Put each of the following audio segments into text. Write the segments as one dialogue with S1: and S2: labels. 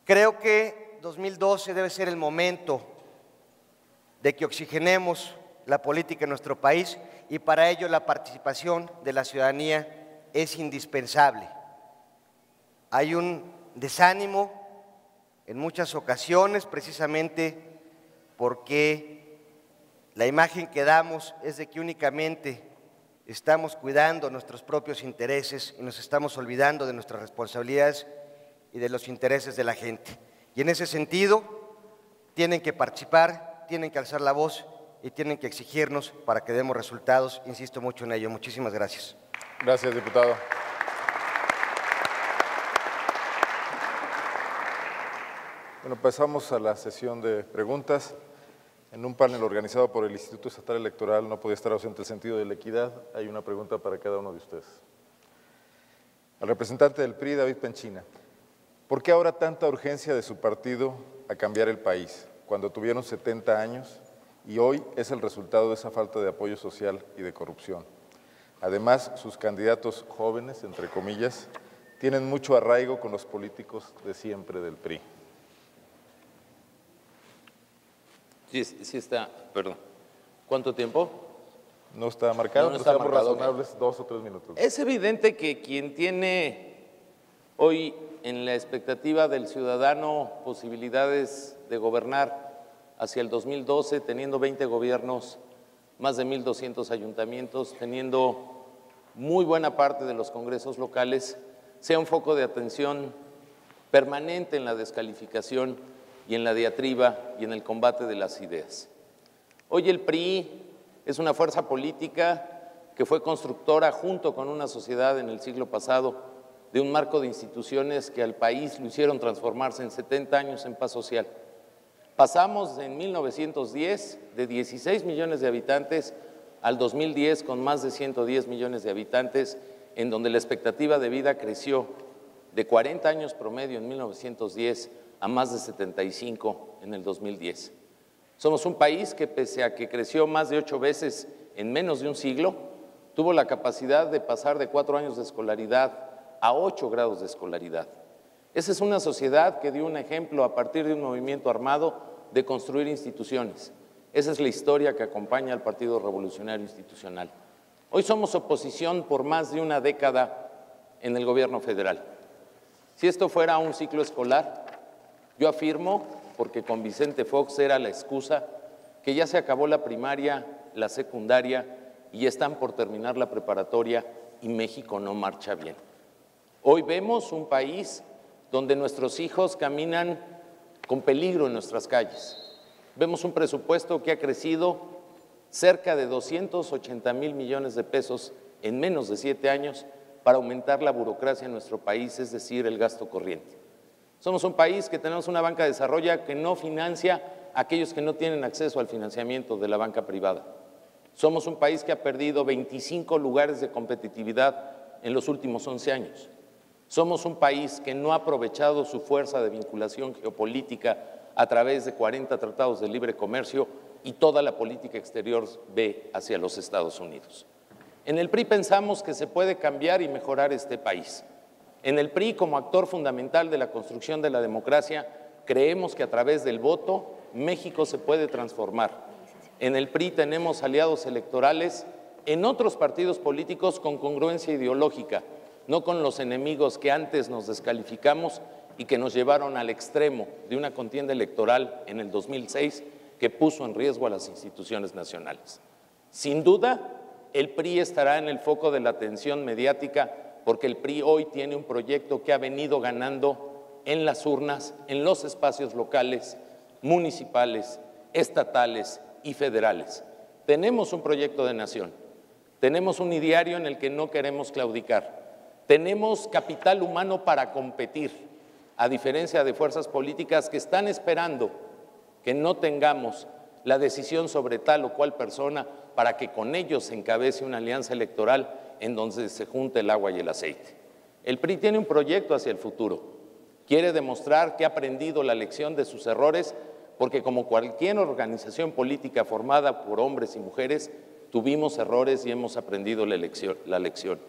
S1: Creo que 2012 debe ser el momento de que oxigenemos la política en nuestro país y para ello la participación de la ciudadanía es indispensable. Hay un desánimo en muchas ocasiones precisamente porque la imagen que damos es de que únicamente estamos cuidando nuestros propios intereses y nos estamos olvidando de nuestras responsabilidades y de los intereses de la gente. Y en ese sentido, tienen que participar, tienen que alzar la voz y tienen que exigirnos para que demos resultados. Insisto mucho en ello. Muchísimas gracias.
S2: Gracias, diputado. Bueno, pasamos a la sesión de preguntas. En un panel organizado por el Instituto Estatal Electoral no podía estar ausente el sentido de la equidad. Hay una pregunta para cada uno de ustedes. Al representante del PRI, David Penchina. ¿Por qué ahora tanta urgencia de su partido a cambiar el país, cuando tuvieron 70 años y hoy es el resultado de esa falta de apoyo social y de corrupción? Además, sus candidatos jóvenes, entre comillas, tienen mucho arraigo con los políticos de siempre del PRI.
S3: Sí está, perdón. ¿Cuánto tiempo?
S2: No está marcado,
S3: No
S2: pero
S3: está
S2: seamos
S3: marcado,
S2: razonables, 2 o 3 minutos.
S3: Es evidente que quien tiene hoy en la expectativa del ciudadano posibilidades de gobernar hacia el 2012, teniendo 20 gobiernos, más de 1,200 ayuntamientos, teniendo muy buena parte de los congresos locales, sea un foco de atención permanente en la descalificación y en la diatriba y en el combate de las ideas. Hoy el PRI es una fuerza política que fue constructora junto con una sociedad en el siglo pasado de un marco de instituciones que al país lo hicieron transformarse en 70 años en paz social. Pasamos en 1910 de 16 millones de habitantes al 2010 con más de 110 millones de habitantes, en donde la expectativa de vida creció de 40 años promedio en 1910 a más de 75 en el 2010. Somos un país que, pese a que creció más de 8 veces en menos de un siglo, tuvo la capacidad de pasar de 4 años de escolaridad a 8 grados de escolaridad. Esa es una sociedad que dio un ejemplo a partir de un movimiento armado de construir instituciones. Esa es la historia que acompaña al Partido Revolucionario Institucional. Hoy somos oposición por más de una década en el gobierno federal. Si esto fuera un ciclo escolar, yo afirmo, porque con Vicente Fox era la excusa, que ya se acabó la primaria, la secundaria y están por terminar la preparatoria y México no marcha bien. Hoy vemos un país donde nuestros hijos caminan con peligro en nuestras calles. Vemos un presupuesto que ha crecido cerca de 280,000 millones de pesos en menos de 7 años para aumentar la burocracia en nuestro país, es decir, el gasto corriente. Somos un país que tenemos una banca de desarrollo que no financia a aquellos que no tienen acceso al financiamiento de la banca privada. Somos un país que ha perdido 25 lugares de competitividad en los últimos 11 años. Somos un país que no ha aprovechado su fuerza de vinculación geopolítica a través de 40 tratados de libre comercio y toda la política exterior ve hacia los Estados Unidos. En el PRI pensamos que se puede cambiar y mejorar este país. En el PRI, como actor fundamental de la construcción de la democracia, creemos que a través del voto México se puede transformar. En el PRI tenemos aliados electorales en otros partidos políticos con congruencia ideológica, no con los enemigos que antes nos descalificamos y que nos llevaron al extremo de una contienda electoral en el 2006 que puso en riesgo a las instituciones nacionales. Sin duda, el PRI estará en el foco de la atención mediática porque el PRI hoy tiene un proyecto que ha venido ganando en las urnas, en los espacios locales, municipales, estatales y federales. Tenemos un proyecto de nación, tenemos un ideario en el que no queremos claudicar. Tenemos capital humano para competir, a diferencia de fuerzas políticas que están esperando que no tengamos la decisión sobre tal o cual persona para que con ellos se encabece una alianza electoral en donde se junte el agua y el aceite. El PRI tiene un proyecto hacia el futuro. Quiere demostrar que ha aprendido la lección de sus errores, porque como cualquier organización política formada por hombres y mujeres, tuvimos errores y hemos aprendido la lección.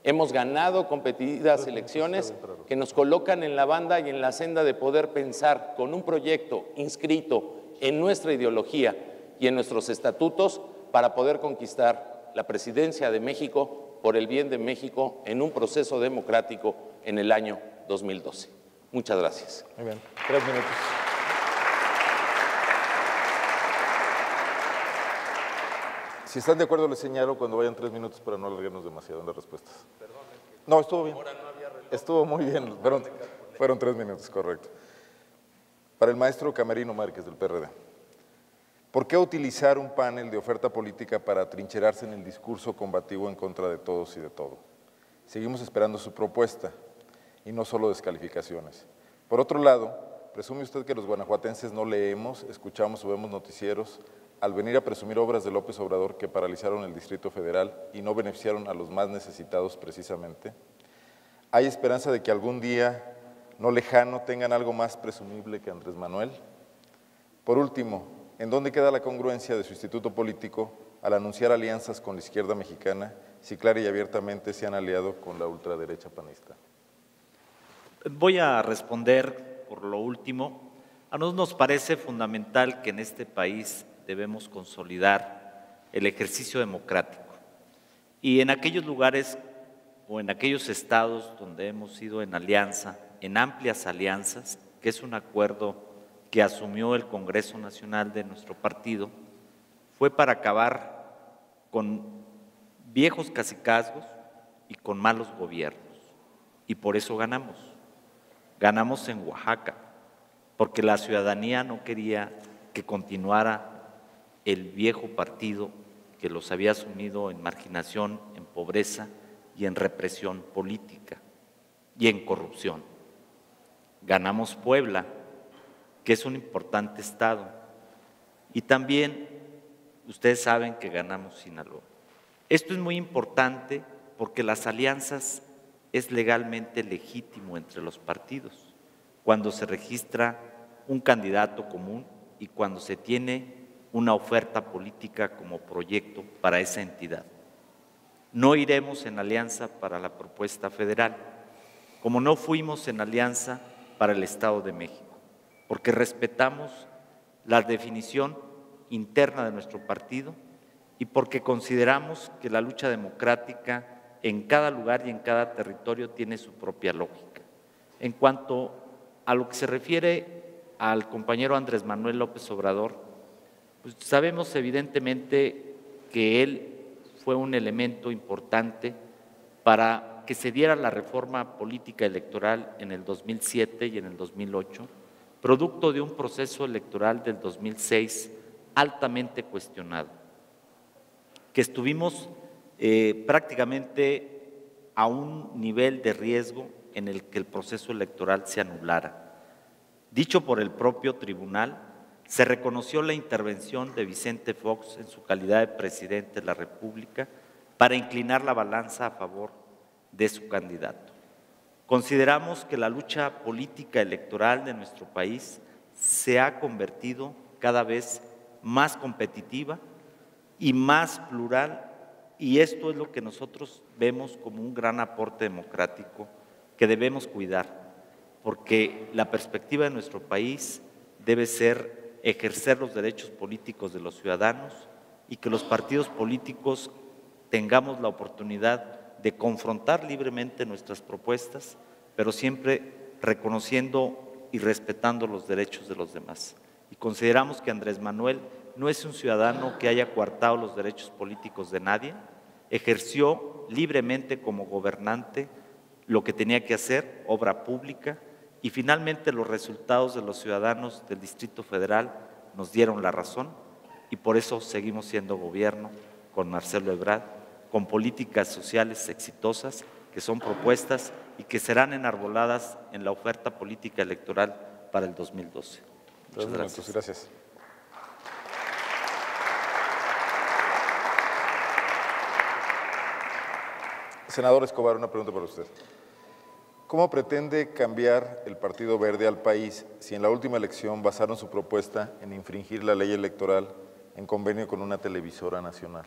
S3: Hemos ganado competidas elecciones que nos colocan en la banda y en la senda de poder pensar con un proyecto inscrito en nuestra ideología y en nuestros estatutos para poder conquistar la presidencia de México por el bien de México en un proceso democrático en el año 2012. Muchas gracias.
S2: Muy bien, 3 minutos. Si están de acuerdo, les señalo cuando vayan 3 minutos para no alargarnos demasiado en las respuestas. No, estuvo bien. Estuvo muy bien. Fueron 3 minutos, correcto. Para el maestro Camerino Márquez, del PRD. ¿Por qué utilizar un panel de oferta política para atrincherarse en el discurso combativo en contra de todos y de todo? Seguimos esperando su propuesta y no solo descalificaciones. Por otro lado, ¿presume usted que los guanajuatenses no leemos, escuchamos o vemos noticieros al venir a presumir obras de López Obrador que paralizaron el Distrito Federal y no beneficiaron a los más necesitados precisamente? ¿Hay esperanza de que algún día no lejano tengan algo más presumible que Andrés Manuel? Por último, ¿en dónde queda la congruencia de su instituto político al anunciar alianzas con la izquierda mexicana si clara y abiertamente se han aliado con la ultraderecha panista?
S4: Voy a responder por lo último. A nosotros nos parece fundamental que en este país debemos consolidar el ejercicio democrático. Y en aquellos lugares o en aquellos estados donde hemos ido en alianza, en amplias alianzas, que es un acuerdo que asumió el Congreso Nacional de nuestro partido, fue para acabar con viejos cacicazgos y con malos gobiernos. Y por eso ganamos. Ganamos en Oaxaca, porque la ciudadanía no quería que continuara el viejo partido que los había sumido en marginación, en pobreza y en represión política y en corrupción. Ganamos Puebla, que es un importante estado, y también ustedes saben que ganamos Sinaloa. Esto es muy importante porque las alianzas es legalmente legítimo entre los partidos cuando se registra un candidato común y cuando se tiene una oferta política como proyecto para esa entidad. No iremos en alianza para la propuesta federal, como no fuimos en alianza para el Estado de México, porque respetamos la definición interna de nuestro partido y porque consideramos que la lucha democrática en cada lugar y en cada territorio tiene su propia lógica. En cuanto a lo que se refiere al compañero Andrés Manuel López Obrador, pues sabemos evidentemente que él fue un elemento importante para que se diera la reforma política electoral en el 2007 y en el 2008, producto de un proceso electoral del 2006 altamente cuestionado, que estuvimos prácticamente a un nivel de riesgo en el que el proceso electoral se anulara. Dicho por el propio tribunal, se reconoció la intervención de Vicente Fox en su calidad de presidente de la República para inclinar la balanza a favor de su candidato. Consideramos que la lucha política electoral de nuestro país se ha convertido cada vez más competitiva y más plural, y esto es lo que nosotros vemos como un gran aporte democrático que debemos cuidar, porque la perspectiva de nuestro país debe ser ejercer los derechos políticos de los ciudadanos y que los partidos políticos tengamos la oportunidad de confrontar libremente nuestras propuestas, pero siempre reconociendo y respetando los derechos de los demás. Y consideramos que Andrés Manuel no es un ciudadano que haya coartado los derechos políticos de nadie, ejerció libremente como gobernante lo que tenía que hacer, obra pública, y finalmente los resultados de los ciudadanos del Distrito Federal nos dieron la razón y por eso seguimos siendo gobierno con Marcelo Ebrard, con políticas sociales exitosas que son propuestas y que serán enarboladas en la oferta política electoral para el 2012. Muchas gracias.
S2: Gracias. Senador Escobar, una pregunta para usted. ¿Cómo pretende cambiar el Partido Verde al país si en la última elección basaron su propuesta en infringir la ley electoral en convenio con una televisora nacional?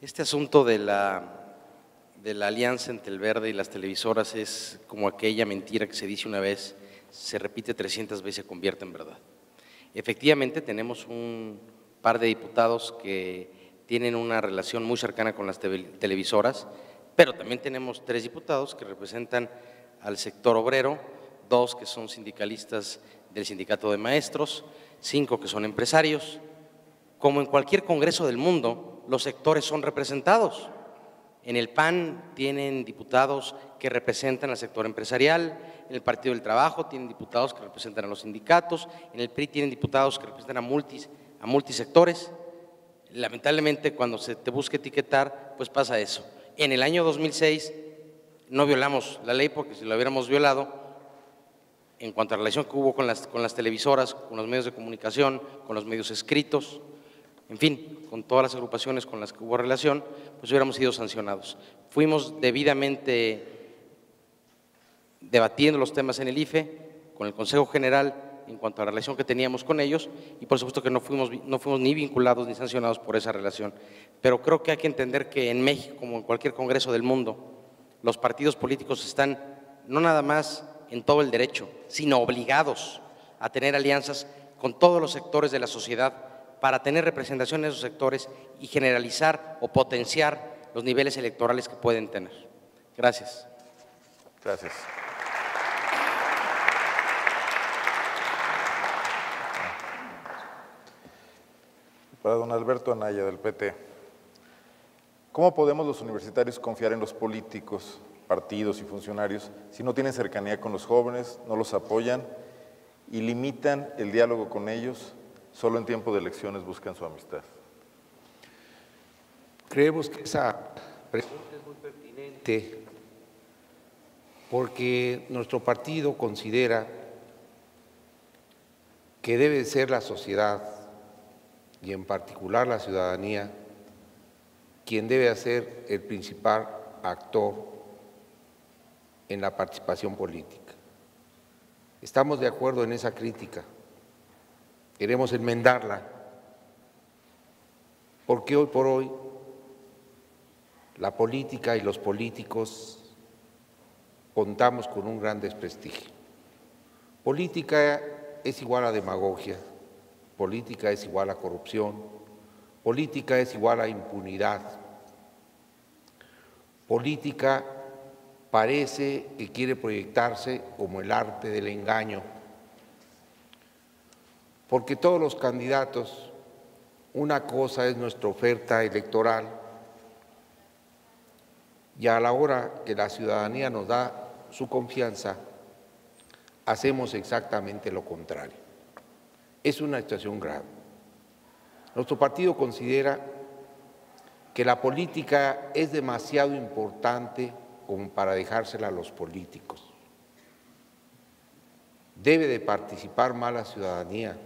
S5: Este asunto de la alianza entre el Verde y las televisoras es como aquella mentira que se dice una vez, se repite 300 veces y se convierte en verdad. Efectivamente, tenemos un par de diputados que tienen una relación muy cercana con las televisoras, pero también tenemos 3 diputados que representan al sector obrero, 2 que son sindicalistas del Sindicato de Maestros, 5 que son empresarios. Como en cualquier congreso del mundo, los sectores son representados. En el PAN tienen diputados que representan al sector empresarial, en el Partido del Trabajo tienen diputados que representan a los sindicatos, en el PRI tienen diputados que representan a multisectores. Lamentablemente, cuando se te busca etiquetar, pues pasa eso. En el año 2006 no violamos la ley, porque si la hubiéramos violado, en cuanto a la relación que hubo con las televisoras, con los medios de comunicación, con los medios escritos, en fin, con todas las agrupaciones con las que hubo relación, pues hubiéramos sido sancionados. Fuimos debidamente debatiendo los temas en el IFE, con el Consejo General, en cuanto a la relación que teníamos con ellos, y por supuesto que no fuimos ni vinculados ni sancionados por esa relación. Pero creo que hay que entender que en México, como en cualquier congreso del mundo, los partidos políticos están no nada más en todo el derecho, sino obligados a tener alianzas con todos los sectores de la sociedad para tener representación en esos sectores y generalizar o potenciar los niveles electorales que pueden tener. Gracias.
S2: Gracias. Para don Alberto Anaya, del PT. ¿Cómo podemos los universitarios confiar en los políticos, partidos y funcionarios si no tienen cercanía con los jóvenes, no los apoyan y limitan el diálogo con ellos? Solo en tiempo de elecciones buscan su amistad.
S6: Creemos que esa pregunta es muy pertinente porque nuestro partido considera que debe ser la sociedad y en particular la ciudadanía quien debe ser el principal actor en la participación política. Estamos de acuerdo en esa crítica. Queremos enmendarla, porque hoy por hoy la política y los políticos contamos con un gran desprestigio. Política es igual a demagogia, política es igual a corrupción, política es igual a impunidad. Política parece que quiere proyectarse como el arte del engaño, porque todos los candidatos, una cosa es nuestra oferta electoral y a la hora que la ciudadanía nos da su confianza, hacemos exactamente lo contrario. Es una situación grave. Nuestro partido considera que la política es demasiado importante como para dejársela a los políticos. Debe de participar más la ciudadanía.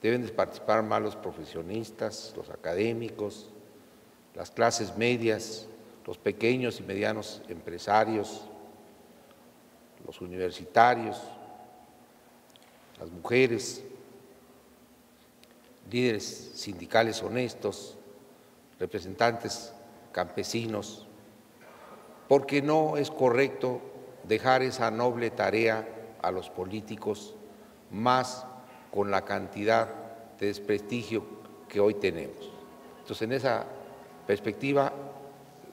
S6: Deben de participar más los profesionistas, los académicos, las clases medias, los pequeños y medianos empresarios, los universitarios, las mujeres, líderes sindicales honestos, representantes campesinos, porque no es correcto dejar esa noble tarea a los políticos, más con la cantidad de desprestigio que hoy tenemos. Entonces, en esa perspectiva,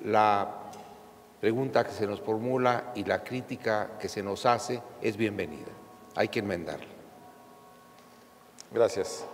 S6: la pregunta que se nos formula y la crítica que se nos hace es bienvenida. Hay que enmendarla.
S2: Gracias.